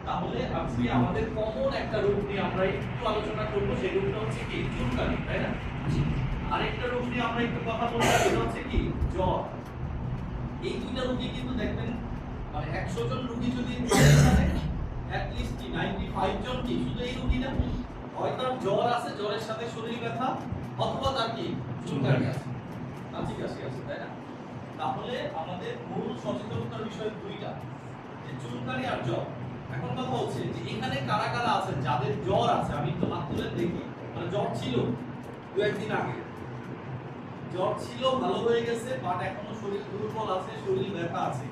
তাহলে আজকে আমাদের কমন একটা রোগ নিয়ে আমরা একটু আলোচনা করব, সেই রোগটা হচ্ছে কি চুলকানি, তাই না? আরেকটা রোগ নিয়ে আমরা একটু কথা বলবো, সেটা হচ্ছে কি জ্বর। এই দুইটা রোগী কিন্তু দেখবেন মানে 100 জন রোগী যদি at least 95 জন কি শুধু এই রোগী না, হয় তার জ্বর আছে, জ্বরের সাথে শরীর ব্যথা, অথবা তার কি চুলকানি আছে, কাশি কাশি আছে, তাই না? তাহলে আমাদের মূল সচেতনতার বিষয় দুইটা, যে চুলকানি আর জ্বর। এখন কথা হচ্ছে যে এখানে কারা কারা আছেন যাদের জ্বর আছে, আমি একটু হাত তুলে দেখি। মানে জ্বর ছিল দু একদিন আগে, জ্বর ছিল, ভালো হয়ে গেছে, বাট এখনো শরীর দুর্বল আছে, শরীর ব্যথা আছে।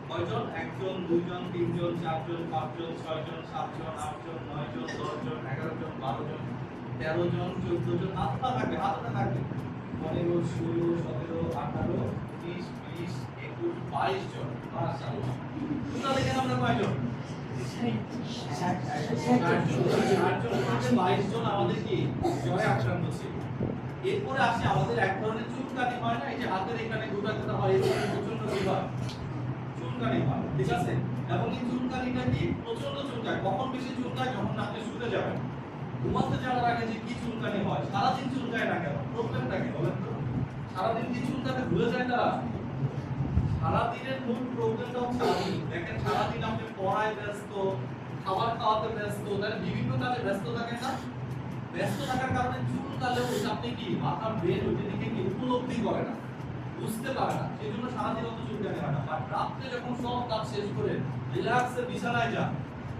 কয়জন? 1 জন, 2 জন, 3 জন, 4 জন, 5 জন, 6 জন, 7 জন, 8 জন, 9 জন, 10 জন, 11 জন, 12 জন, 13 জন, 14 জন, হাতটা থাকবে, হাতটা থাকবে, 15, 16, 17, 18, 20, 20, 21, 22 জন। মাশাআল্লাহ। টোটাল এখানে আমরা কয়জন? 22 জন আমাদের কি জ্বরে আক্রান্ত ছিল। এরপরে আসে আমাদের এক ধরনের চুলকানি হয় না, এই যে হাতের এখানে গোটা গোটা হয়, এই প্রচন্ড কি হয়? চুলকানি হয়, ঠিক আছে? এবং এই চুলকানিটা কি প্রচন্ড চুলকায়। কখন বেশি চুলকায়? যখন আপনি শুতে যাবেন, ঘুমাতে যাওয়ার আগে যে কি চুলকানি হয়, সারাদিন চুলকায় না কেন? প্রবলেমটা কি বলেন তো? সারাদিন কি চুলকাতে ভুলে যায় তারা? সারাদিনের মূল প্রবলেমটা হচ্ছে দেখেন, সারাদিন আপনি পড়ায় ব্যস্ত, খাবার খাওয়াতে ব্যস্ত, তাহলে বিভিন্ন কাজে ব্যস্ত থাকেন না? ব্যস্ত থাকার কারণে চুলকালেও আপনি কি মাথার ব্রেন ওই দিকে কি উপলব্ধি করে না, বুঝতে পারে না, সেই জন্য সারাদিন অত চুলকানি হয় না। বাট রাত্রে যখন সব কাজ শেষ করে রিল্যাক্সে বিছানায় যান,